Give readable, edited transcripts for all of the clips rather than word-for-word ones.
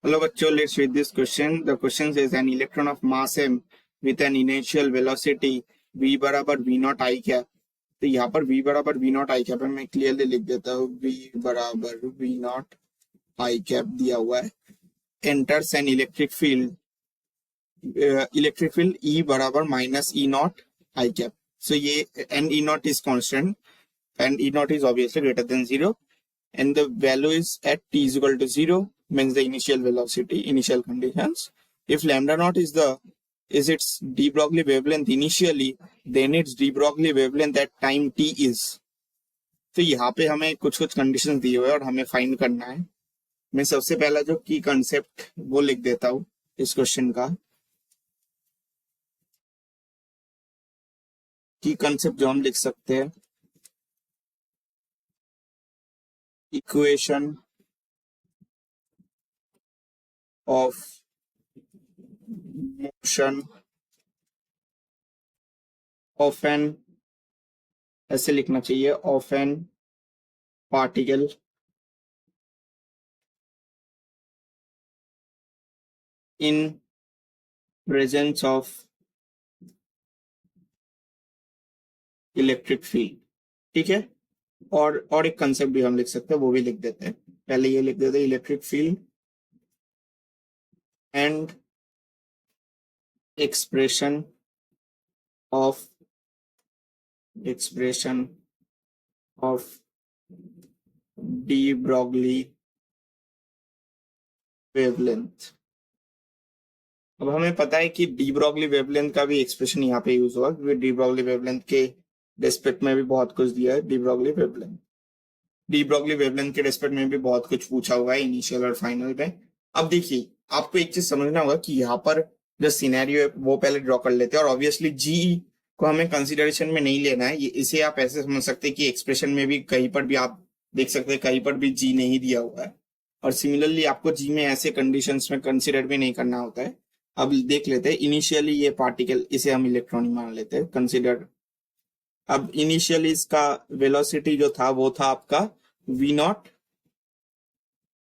Hello बच्चों, let's read this question. The question says an electron of mass m with an initial velocity v बराबर v not I cap. तो यहाँ पर v बराबर v not I cap है, मैं clearly लिख देता हूँ. v बराबर v नॉट आई कैप दिया हुआ है. Enters an electric field E बराबर minus E naught I cap. So ये and E naught is constant and E naught is obviously greater than 0 and the value is at t is equal to 0 means the initial velocity, initial conditions. If lambda naught is its de Broglie wavelength initially, then its de Broglie wavelength at time t is. तो यहाँ पे हमें कुछ कुछ condition दिए हुए और हमें फाइंड करना है. मैं सबसे पहला जो की कंसेप्ट वो लिख देता हूँ इस क्वेश्चन का. की कंसेप्ट जो हम लिख सकते हैं, equation of motion of an, ऐसे लिखना चाहिए, of an particle in presence of electric field. ठीक है. और एक कंसेप्ट भी हम लिख सकते हैं, वो भी लिख देते हैं. पहले ये लिख देते हैं, electric field and expression of de Broglie wavelength. अब हमें पता है कि डी ब्रॉगली वेवलेंथ का भी एक्सप्रेशन यहाँ पे यूज हुआ, क्योंकि डी ब्रॉगली वेवलेंथ के रेस्पेक्ट में भी बहुत कुछ दिया है. डी ब्रॉगली वेवलेंथ के रेस्पेक्ट में भी बहुत कुछ पूछा हुआ है इनिशियल और फाइनल में. अब देखिए, आपको एक चीज समझना होगा कि यहाँ पर जो सिनेरियो है वो पहले ड्रॉ कर लेते हैं, और ऑब्वियसली जी को हमें कंसिडरेशन में नहीं लेना है. इसे आप ऐसे समझ सकते हैं कि एक्सप्रेशन में भी कहीं पर भी आप देख सकते हैं, कहीं पर भी जी नहीं दिया हुआ है, और सिमिलरली आपको जी में ऐसे कंडीशंस में कंसिडर भी नहीं करना होता है. अब देख लेते हैं, इनिशियली ये पार्टिकल, इसे हम इलेक्ट्रॉन मान लेते हैं कंसिडर. अब इनिशियली इसका वेलोसिटी जो था वो था आपका v नॉट.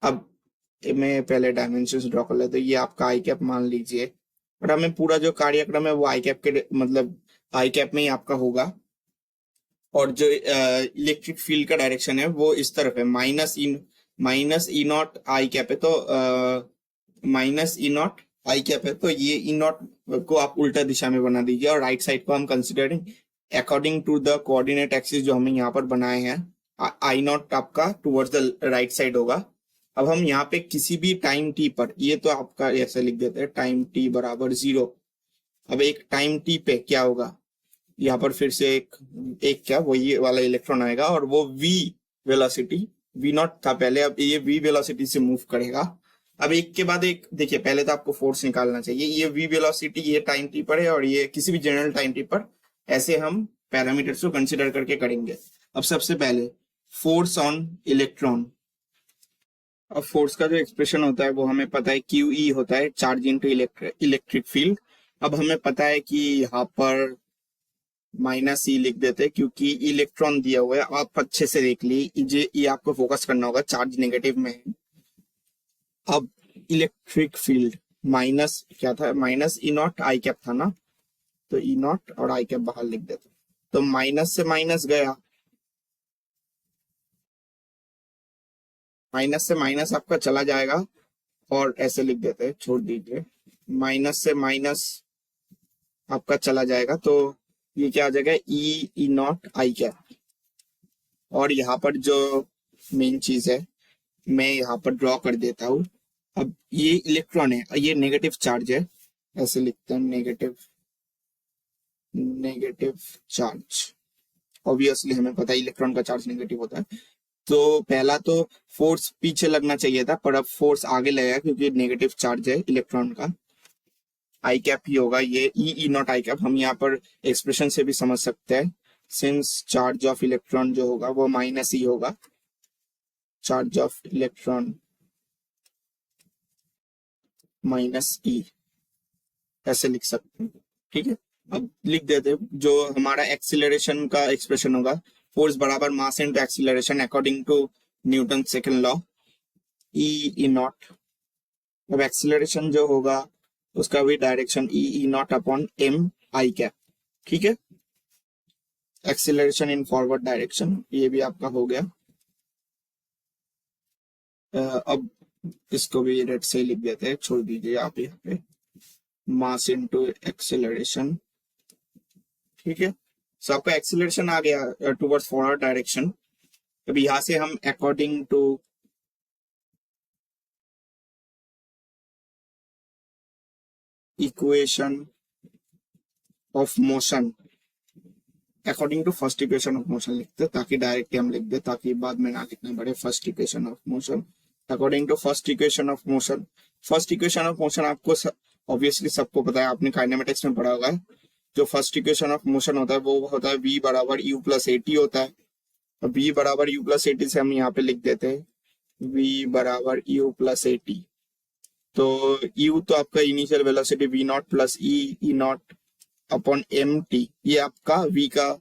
अब मैं पहले डायमेंशन ड्रॉ कर लेता हूँ. ये आपका आई कैप मान लीजिए, और हमें पूरा जो कार्यक्रम है वो आई कैप के मतलब आई कैप में ही आपका होगा. और जो इलेक्ट्रिक फील्ड का डायरेक्शन है वो इस तरफ है, minus E naught I cap है. तो minus E naught I cap है, तो ये ई नॉट को आप उल्टा दिशा में बना दीजिए, और राइट साइड को हम considering according to the coordinate axis जो हमने यहाँ पर बनाए हैं, आई नॉट आपका टुवर्ड्स द राइट साइड होगा. अब हम यहाँ पे किसी भी टाइम टी पर, ये तो आपका ऐसे लिख देते हैं, टाइम टी बराबर 0. अब एक टाइम टी पे क्या होगा, यहाँ पर फिर से एक क्या वो ये वाला इलेक्ट्रॉन आएगा, और वो वी वेलोसिटी, वी नॉट था पहले, अब ये वी वेलोसिटी से मूव करेगा. अब एक के बाद एक देखिए, पहले तो आपको फोर्स निकालना चाहिए. ये वी वेलोसिटी ये टाइम टी पर है, और ये किसी भी जनरल टाइम टी पर. ऐसे हम पैरामीटर्स को कंसिडर करके करेंगे. अब सबसे पहले फोर्स ऑन इलेक्ट्रॉन. अब फोर्स का जो एक्सप्रेशन होता है वो हमें पता है, QE होता है, चार्ज इनटू इलेक्ट्रिक फील्ड. अब हमें पता है कि यहाँ पर माइनस ई लिख देते हैं, क्योंकि इलेक्ट्रॉन दिया हुआ है. आप अच्छे से देख लीजिए, ये आपको फोकस करना होगा, चार्ज नेगेटिव में है. अब इलेक्ट्रिक फील्ड माइनस क्या था, minus E naught I cap था ना, तो ई नॉट और आई कैप बाहर लिख देते. तो माइनस से माइनस गया, माइनस से माइनस आपका चला जाएगा, और ऐसे लिख देते हैं, छोड़ दीजिए, माइनस से माइनस आपका चला जाएगा. तो ये क्या आ जाएगा, ई नॉट आई कैप. और यहाँ पर जो मेन चीज है मैं यहाँ पर ड्रॉ कर देता हूँ. अब ये इलेक्ट्रॉन है, ये नेगेटिव चार्ज है, ऐसे लिखते हैं, नेगेटिव चार्ज. ऑब्वियसली हमें पता है इलेक्ट्रॉन का चार्ज नेगेटिव होता है. तो पहला तो फोर्स पीछे लगना चाहिए था, पर अब फोर्स आगे लगेगा क्योंकि नेगेटिव चार्ज है इलेक्ट्रॉन का. आई कैप ही होगा ये, ई नॉट आई कैप. हम यहाँ पर एक्सप्रेशन से भी समझ सकते हैं, सिंस चार्ज ऑफ इलेक्ट्रॉन जो होगा वो माइनस ई होगा. चार्ज ऑफ इलेक्ट्रॉन माइनस ई, ऐसे लिख सकते हैं. ठीक है. अब लिख देते हैं जो हमारा एक्सीलरेशन का एक्सप्रेशन होगा, फोर्स बराबर mass into acceleration according to Newton second law. E naught अब एक्सेलरेशन जो होगा उसका भी direction E naught upon M I cap, ठीक है। एक्सेलरेशन इन फॉरवर्ड डायरेक्शन ये भी आपका हो गया। अब इसको भी रेड से लिख देते हैं, छोड़ दीजिए आप यहाँ पे, मास इनटू एक्सेलरेशन, ठीक है। सो आपका एक्सेलरेशन आ गया टुवर्ड्स फॉरवर्ड डायरेक्शन। अब यहाँ से हम according to equation of motion, according to first equation of motion लिखते ताकि डायरेक्टली हम लिख दे, ताकि बाद में ना लिखना पड़े। First equation of motion, according to first equation of motion. First equation of motion आपको ऑब्वियसली सबको पता है, आपने काइनेमेटिक्स में पढ़ा होगा। जो फर्स्ट इक्वेशन ऑफ मोशन होता है वो होता है v बराबर u प्लस ए टी होता है। अब v बराबर u प्लस ए टी से हम यहाँ पे लिख देते हैं v बराबर u प्लस ए टी। तो u तो आपका initial velocity v naught plus E naught upon M T, ये आपका v का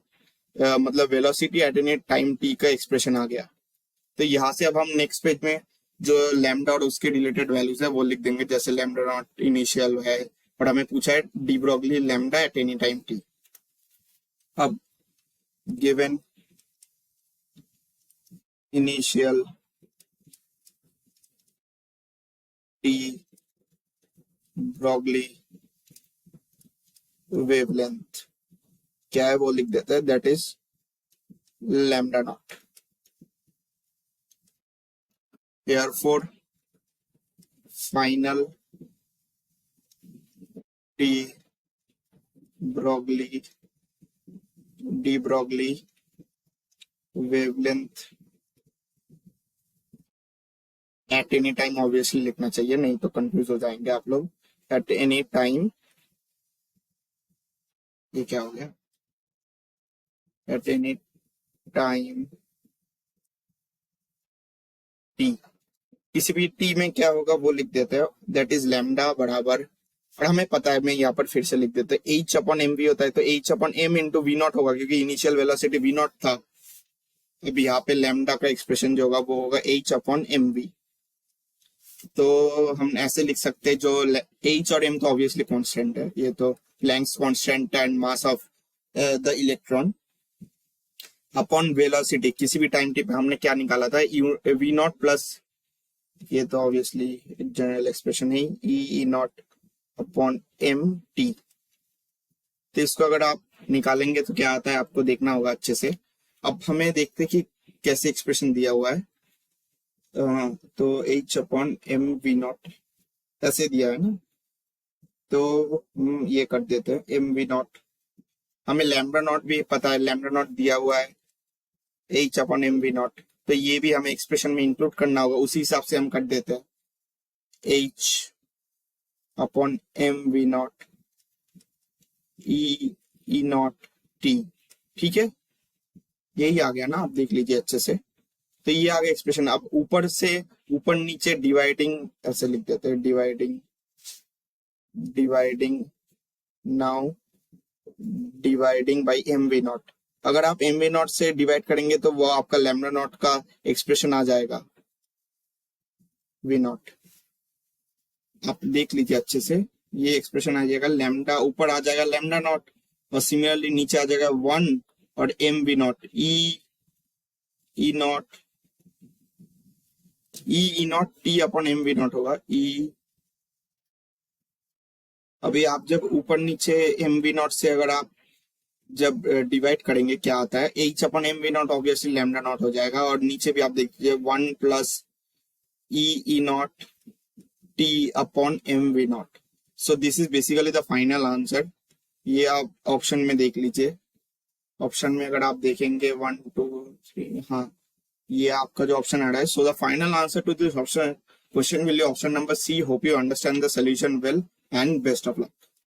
मतलब velocity at any time t का एक्सप्रेशन आ गया। तो यहाँ से अब हम नेक्स्ट पेज में जो लैम्डा और उसके रिलेटेड वैल्यूज है वो लिख देंगे, जैसे लैम्डा नॉट इनिशियल है और हमें पूछा है de Broglie lambda eight any time t। अब given initial t Broglie wavelength क्या है वो लिख देते हैं, that is lambda naught. Therefore, final de Broglie wavelength at any time obviously लिखना चाहिए, नहीं तो कंफ्यूज हो जाएंगे आप लोग। at any time, ये क्या हो गया, at any time t, किसी भी t में क्या होगा वो लिख देते हैं, दैट इज लैम्डा बराबर, और हमें पता है, मैं यहाँ पर फिर से लिख देते हैं h अपॉन एम वी होता है, तो h upon M into V naught होगा क्योंकि इनिशियल वेलोसिटी वी नॉट था। अब यहाँ पे लैम्डा का एक्सप्रेशन जो होगा वो होगा h अपॉन एम वी। तो हम ऐसे लिख सकते हैं, जो h और m तो ऑब्वियसली कांस्टेंट है, ये तो Planck's constant and mass of the electron upon velocity, किसी भी टाइम टी पे हमने क्या निकाला था, वी नॉट प्लस, ये तो ऑब्वियसली जनरल एक्सप्रेशन है, ई नॉट अपॉन एम टी। तो इसको अगर आप निकालेंगे तो क्या आता है आपको देखना होगा अच्छे से। अब हमें देखते कि कैसे एक्सप्रेशन दिया हुआ है। तो h upon M V naught ऐसे दिया है ना, तो ये कर देते हैं एम वी नॉट, हमें लैम्डा नॉट भी पता है, लैम्डा नॉट दिया हुआ है h upon M V naught, तो ये भी हमें एक्सप्रेशन में इंक्लूड करना होगा, उसी हिसाब से हम कर देते हैं h upon M V naught E naught T, ठीक है। यही आ गया ना, आप देख लीजिए अच्छे से। तो ये आ गया एक्सप्रेशन। अब ऊपर से ऊपर नीचे डिवाइडिंग ऐसे लिख देते हैं, dividing now dividing by M V naught. अगर आप एम वी नॉट से डिवाइड करेंगे तो वो आपका लैम्डा नॉट का एक्सप्रेशन आ जाएगा, वी नॉट। आप देख लीजिए अच्छे से, ये एक्सप्रेशन आ जाएगा, लैम्डा ऊपर आ जाएगा लैम्डा नॉट और सिमिलरली नीचे आ जाएगा 1 और M V naught E naught T upon M V naught होगा ई। अभी आप जब ऊपर नीचे एम वी नॉट से अगर आप जब डिवाइड करेंगे क्या आता है, H upon M V naught obviously lambda naught हो जाएगा, और नीचे भी आप देखिए 1 plus E naught T upon M V naught. So this is basically the final answer. ये आप ऑप्शन में देख लीजिए, ऑप्शन में अगर आप देखेंगे 1 2 3, हाँ ये आपका जो ऑप्शन आ रहा है। So the final answer to this option question will be option number C. Hope you understand the solution well and best of luck.